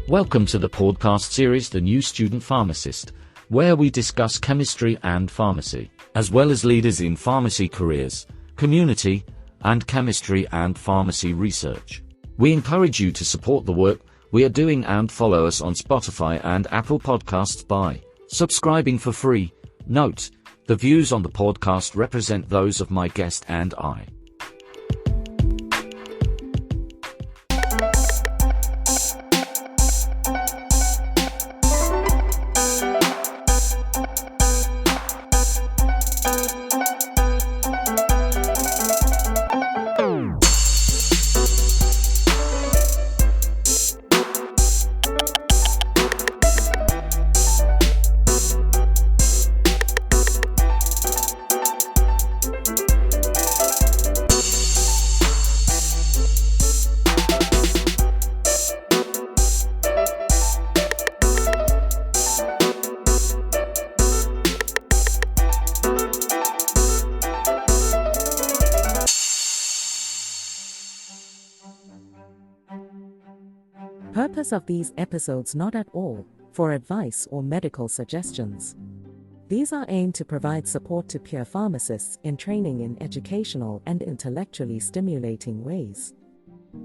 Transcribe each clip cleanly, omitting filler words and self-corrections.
Welcome to the podcast series The New Student Pharmacist, where we discuss chemistry and pharmacy, as well as leaders in pharmacy careers, community, and chemistry and pharmacy research. We encourage you to support the work we are doing and follow us on Spotify and Apple Podcasts by subscribing for free. Note, the views on the podcast represent those of my guest and I. Purpose of these episodes not at all for advice or medical suggestions. These are aimed to provide support to peer pharmacists in training in educational and intellectually stimulating ways.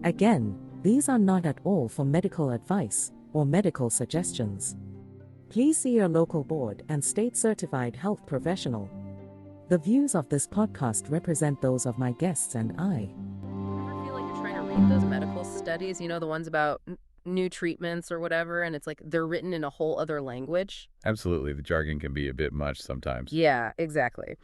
Again, these are not at all for medical advice or medical suggestions. Please see your local board and state-certified health professional. The views of this podcast represent those of my guests and I. Ever feel like you're trying to read those medical studies, the ones about new treatments or whatever, and it's like they're written in a whole other language? Absolutely. The jargon can be a bit much sometimes. Yeah, exactly.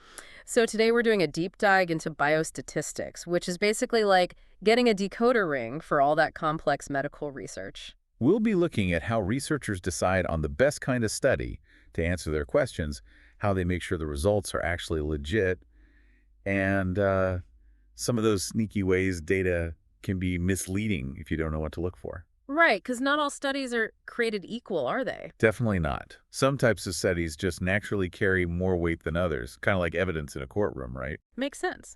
So today we're doing a deep dive into biostatistics, which is basically like getting a decoder ring for all that complex medical research. We'll be looking at how researchers decide on the best kind of study to answer their questions, how they make sure the results are actually legit, and some of those sneaky ways data can be misleading if you don't know what to look for. Right, because not all studies are created equal, are they? Definitely not. Some types of studies just naturally carry more weight than others, kind of like evidence in a courtroom, right? Makes sense.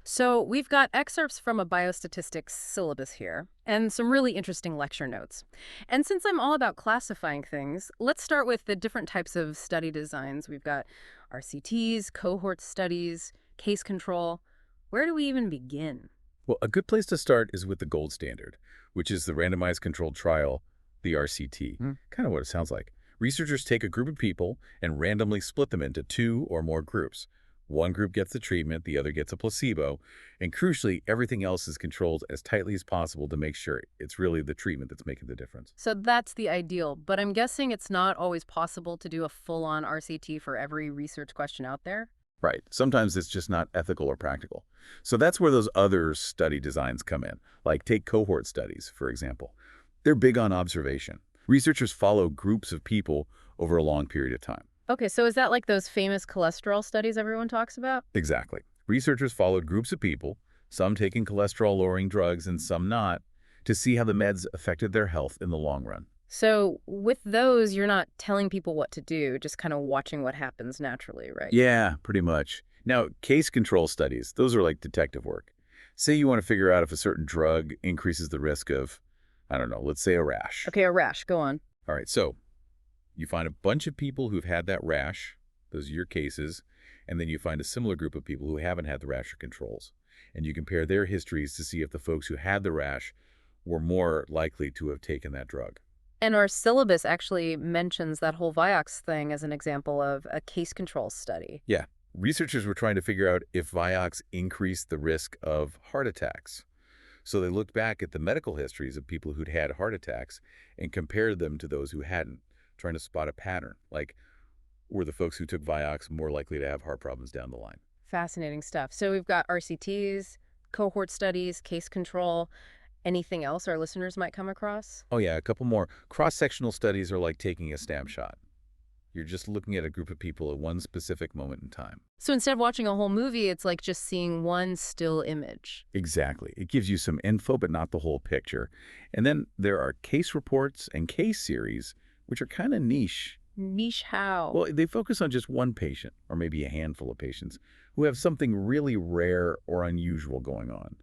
So we've got excerpts from a biostatistics syllabus here, and some really interesting lecture notes. And since I'm all about classifying things, let's start with the different types of study designs. We've got RCTs, cohort studies, case control. Where do we even begin? Well, a good place to start is with the gold standard, which is the randomized controlled trial, the RCT. Kind of what it sounds like. Researchers take a group of people and randomly split them into two or more groups. One group gets the treatment, the other gets a placebo, and crucially, everything else is controlled as tightly as possible to make sure it's really the treatment that's making the difference. So that's the ideal, but I'm guessing it's not always possible to do a full-on RCT for every research question out there? Right. Sometimes it's just not ethical or practical. So that's where those other study designs come in, like take cohort studies, for example. They're big on observation. Researchers follow groups of people over a long period of time. Okay, so is that like those famous cholesterol studies everyone talks about? Exactly. Researchers followed groups of people, some taking cholesterol-lowering drugs and some not, to see how the meds affected their health in the long run. So with those, you're not telling people what to do, just kind of watching what happens naturally, right? Yeah, pretty much. Now, case control studies, those are like detective work. Say you want to figure out if a certain drug increases the risk of, I don't know, let's say a rash. Okay, a rash. Go on. All right, so you find a bunch of people who've had that rash, those are your cases, and then you find a similar group of people who haven't had the rash or controls. And you compare their histories to see if the folks who had the rash were more likely to have taken that drug. And our syllabus actually mentions that whole Vioxx thing as an example of a case control study. Yeah. Researchers were trying to figure out if Vioxx increased the risk of heart attacks. So they looked back at the medical histories of people who'd had heart attacks and compared them to those who hadn't, trying to spot a pattern. Like, were the folks who took Vioxx more likely to have heart problems down the line? Fascinating stuff. So we've got RCTs, cohort studies, case control. Anything else our listeners might come across? Oh yeah, a couple more. Cross-sectional studies are like taking a snapshot. You're just looking at a group of people at one specific moment in time. So instead of watching a whole movie, it's like just seeing one still image. Exactly. It gives you some info, but not the whole picture. And then there are case reports and case series, which are kind of niche. Niche how? Well, they focus on just one patient, or maybe a handful of patients, who have something really rare or unusual going on.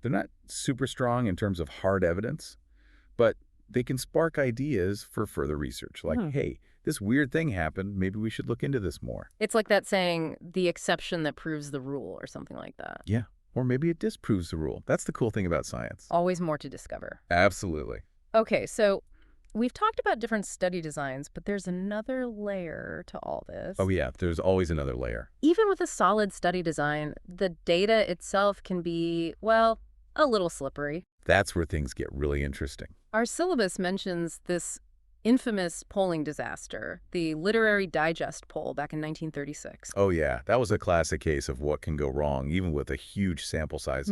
They're not super strong in terms of hard evidence, but they can spark ideas for further research. Like, hey, this weird thing happened. Maybe we should look into this more. It's like that saying, the exception that proves the rule, or something like that. Yeah. Or maybe it disproves the rule. That's the cool thing about science. Always more to discover. Absolutely. Okay, so we've talked about different study designs, but there's another layer to all this. Oh, yeah. There's always another layer. Even with a solid study design, the data itself can be, well, a little slippery. That's where things get really interesting. Our syllabus mentions this infamous polling disaster, the Literary Digest poll back in 1936. Oh, yeah. That was a classic case of what can go wrong, even with a huge sample size.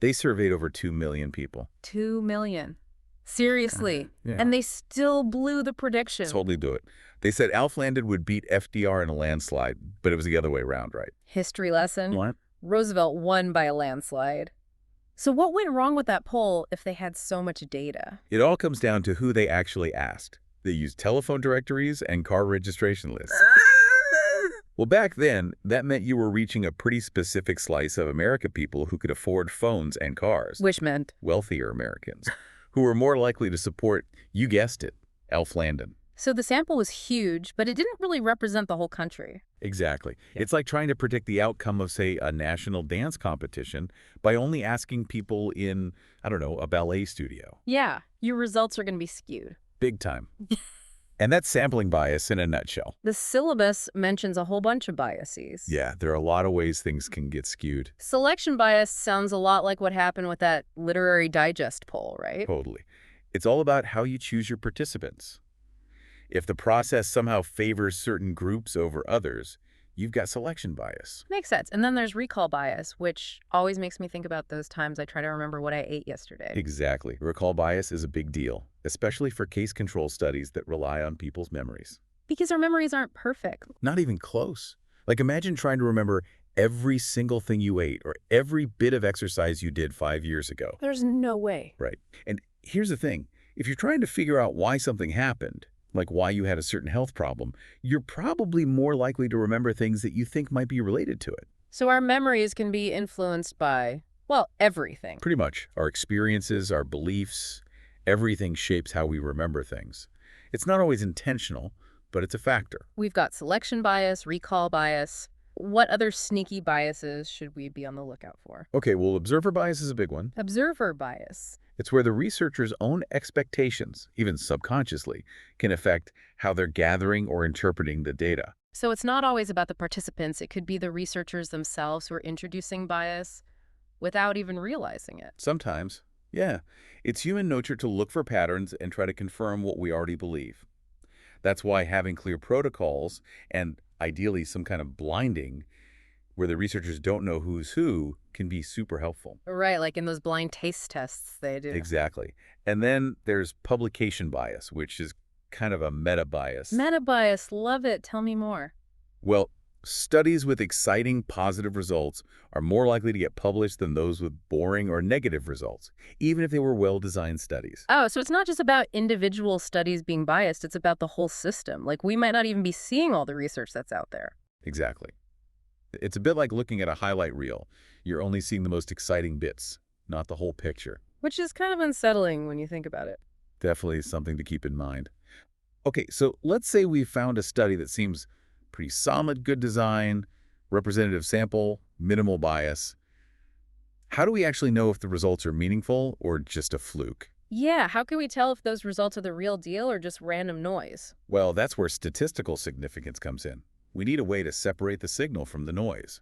They surveyed over 2 million people. 2 million. Seriously. Yeah. And they still blew the prediction. Totally do it. They said Alf Landon would beat FDR in a landslide, but it was the other way around, right? History lesson. What? Roosevelt won by a landslide. So what went wrong with that poll if they had so much data? It all comes down to who they actually asked. They used telephone directories and car registration lists. Well, back then, that meant you were reaching a pretty specific slice of American people who could afford phones and cars. Which meant? Wealthier Americans, who were more likely to support, you guessed it, Alf Landon. So the sample was huge, but it didn't really represent the whole country. Exactly. It's like trying to predict the outcome of, say, a national dance competition by only asking people in, I don't know, a ballet studio. Yeah, your results are going to be skewed. Big time. And that's sampling bias in a nutshell. The syllabus mentions a whole bunch of biases. Yeah, there are a lot of ways things can get skewed. Selection bias sounds a lot like what happened with that Literary Digest poll, right? Totally. It's all about how you choose your participants. If the process somehow favors certain groups over others, you've got selection bias. Makes sense. And then there's recall bias, which always makes me think about those times I try to remember what I ate yesterday. Exactly. Recall bias is a big deal, especially for case control studies that rely on people's memories. Because our memories aren't perfect. Not even close. Like, imagine trying to remember every single thing you ate or every bit of exercise you did 5 years ago. There's no way. Right. And here's the thing. If you're trying to figure out why something happened, like why you had a certain health problem, you're probably more likely to remember things that you think might be related to it. So our memories can be influenced by, well, everything. Pretty much. Our experiences, our beliefs, everything shapes how we remember things. It's not always intentional, but it's a factor. We've got selection bias, recall bias. What other sneaky biases should we be on the lookout for? Okay, well, observer bias is a big one. Observer bias. It's where the researcher's own expectations, even subconsciously, can affect how they're gathering or interpreting the data. So it's not always about the participants. It could be the researchers themselves who are introducing bias without even realizing it. Sometimes, yeah. It's human nature to look for patterns and try to confirm what we already believe. That's why having clear protocols and ideally some kind of blinding where the researchers don't know who's who can be super helpful. Right, like in those blind taste tests they do. Exactly. And then there's publication bias, which is kind of a meta bias. Meta bias, love it. Tell me more. Well, studies with exciting positive results are more likely to get published than those with boring or negative results, even if they were well-designed studies. Oh, so it's not just about individual studies being biased, it's about the whole system. Like, we might not even be seeing all the research that's out there. Exactly. It's a bit like looking at a highlight reel. You're only seeing the most exciting bits, not the whole picture. Which is kind of unsettling when you think about it. Definitely something to keep in mind. Okay, so let's say we found a study that seems pretty solid, good design, representative sample, minimal bias. How do we actually know if the results are meaningful or just a fluke? Yeah, how can we tell if those results are the real deal or just random noise? Well, that's where statistical significance comes in. We need a way to separate the signal from the noise.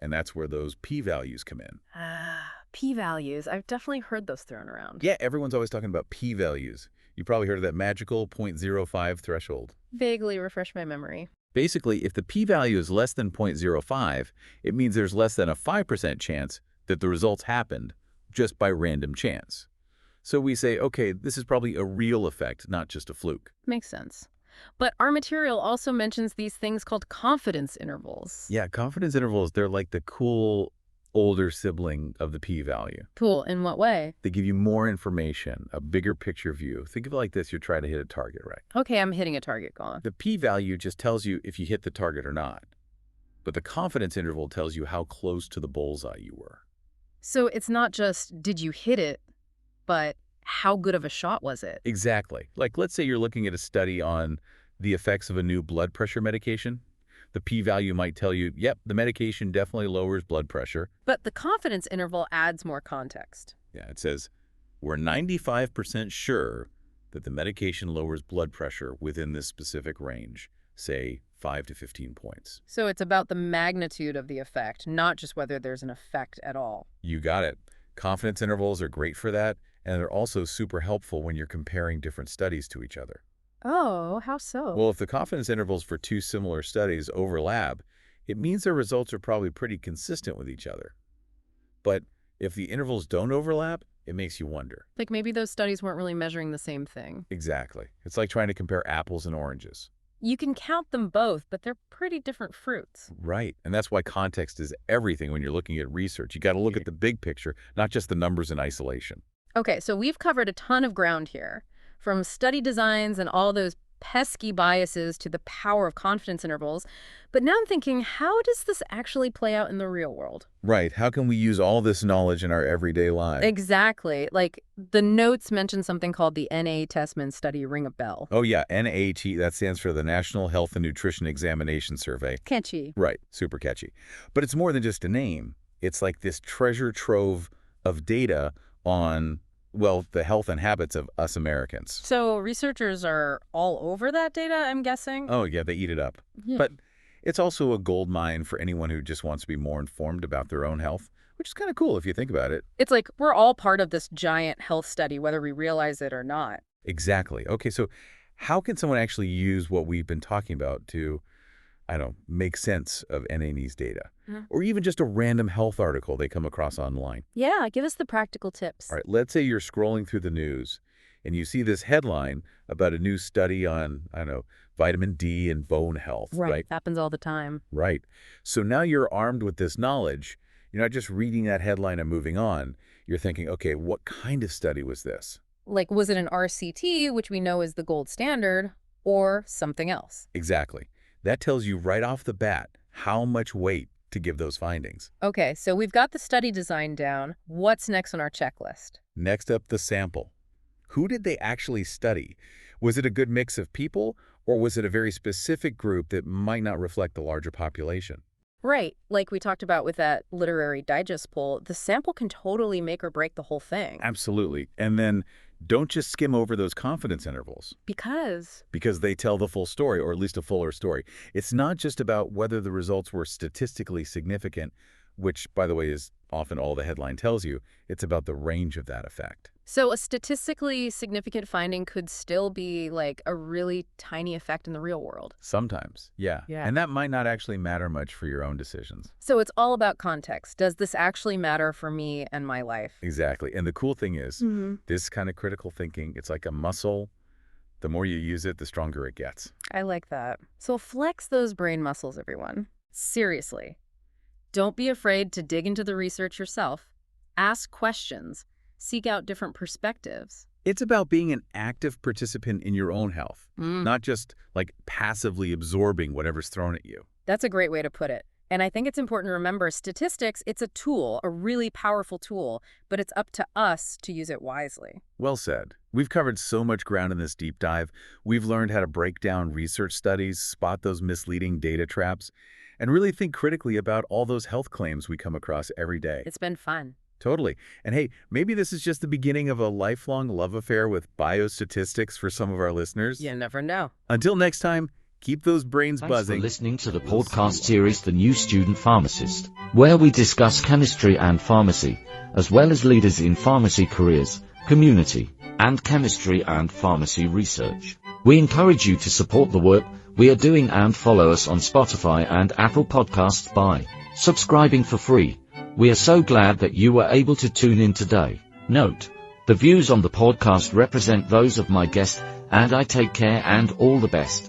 And that's where those p-values come in. P-values. I've definitely heard those thrown around. Yeah, everyone's always talking about p-values. You probably heard of that magical 0.05 threshold. Vaguely refresh my memory. Basically, if the p-value is less than 0.05, it means there's less than a 5% chance that the results happened just by random chance. So we say, okay, this is probably a real effect, not just a fluke. Makes sense. But our material also mentions these things called confidence intervals. Yeah, confidence intervals, they're like the cool older sibling of the p-value. Cool. In what way? They give you more information, a bigger picture view. Think of it like this. You're trying to hit a target, right? Okay, I'm hitting a target. Go on. The p-value just tells you if you hit the target or not. But the confidence interval tells you how close to the bullseye you were. So it's not just, did you hit it, but how good of a shot was it? Exactly. Like, let's say you're looking at a study on the effects of a new blood pressure medication. The p-value might tell you, yep, the medication definitely lowers blood pressure. But the confidence interval adds more context. Yeah, it says, we're 95% sure that the medication lowers blood pressure within this specific range, say 5 to 15 points. So it's about the magnitude of the effect, not just whether there's an effect at all. You got it. Confidence intervals are great for that, and they're also super helpful when you're comparing different studies to each other. Oh, how so? Well, if the confidence intervals for two similar studies overlap, it means their results are probably pretty consistent with each other. But if the intervals don't overlap, it makes you wonder. Like maybe those studies weren't really measuring the same thing. Exactly. It's like trying to compare apples and oranges. You can count them both, but they're pretty different fruits. Right. And that's why context is everything when you're looking at research. You got to look at the big picture, not just the numbers in isolation. Okay, so we've covered a ton of ground here, from study designs and all those pesky biases to the power of confidence intervals. But now I'm thinking, how does this actually play out in the real world? Right. How can we use all this knowledge in our everyday lives? Exactly. Like the notes mention something called the N.A. Testman study. Ring a bell. Oh, yeah. NAT, that stands for the National Health and Nutrition Examination Survey. Catchy. Right. Super catchy. But it's more than just a name. It's like this treasure trove of data on, well, the health and habits of us Americans. So researchers are all over that data, I'm guessing? Oh, yeah, they eat it up. Yeah. But it's also a gold mine for anyone who just wants to be more informed about their own health, which is kind of cool if you think about it. It's like we're all part of this giant health study, whether we realize it or not. Exactly. Okay, so how can someone actually use what we've been talking about to, I don't know, make sense of NANE's data? Or even just a random health article they come across online. Yeah, give us the practical tips. All right, let's say you're scrolling through the news and you see this headline about a new study on, I don't know, vitamin D and bone health, right? Happens all the time. Right. So now you're armed with this knowledge. You're not just reading that headline and moving on. You're thinking, okay, what kind of study was this? Like, was it an RCT, which we know is the gold standard, or something else? Exactly. That tells you right off the bat how much weight to give those findings. Okay, so we've got the study design down. What's next on our checklist? Next up, the sample. Who did they actually study? Was it a good mix of people, or was it a very specific group that might not reflect the larger population? Right, like we talked about with that Literary Digest poll, the sample can totally make or break the whole thing. Absolutely. And then don't just skim over those confidence intervals. Because They tell the full story, or at least a fuller story. It's not just about whether the results were statistically significant, which, by the way, is often all the headline tells you. It's about the range of that effect. So a statistically significant finding could still be like a really tiny effect in the real world. Sometimes, yeah. And that might not actually matter much for your own decisions. So it's all about context. Does this actually matter for me and my life? Exactly. And the cool thing is, this kind of critical thinking, it's like a muscle. The more you use it, the stronger it gets. I like that. So flex those brain muscles, everyone. Seriously. Don't be afraid to dig into the research yourself. Ask questions. Seek out different perspectives. It's about being an active participant in your own health, not just like passively absorbing whatever's thrown at you. That's a great way to put it. And I think it's important to remember statistics, it's a tool, a really powerful tool, but it's up to us to use it wisely. Well said. We've covered so much ground in this deep dive. We've learned how to break down research studies, spot those misleading data traps, and really think critically about all those health claims we come across every day. It's been fun. Totally. And hey, maybe this is just the beginning of a lifelong love affair with biostatistics for some of our listeners. You never know. Until next time, keep those brains Thanks buzzing. for listening to the podcast series The New Student Pharmacist, where we discuss chemistry and pharmacy, as well as leaders in pharmacy careers, community, and chemistry and pharmacy research. We encourage you to support the work we are doing and follow us on Spotify and Apple Podcasts by subscribing for free. We are so glad that you were able to tune in today. Note: The views on the podcast represent those of my guest, and I take care and all the best.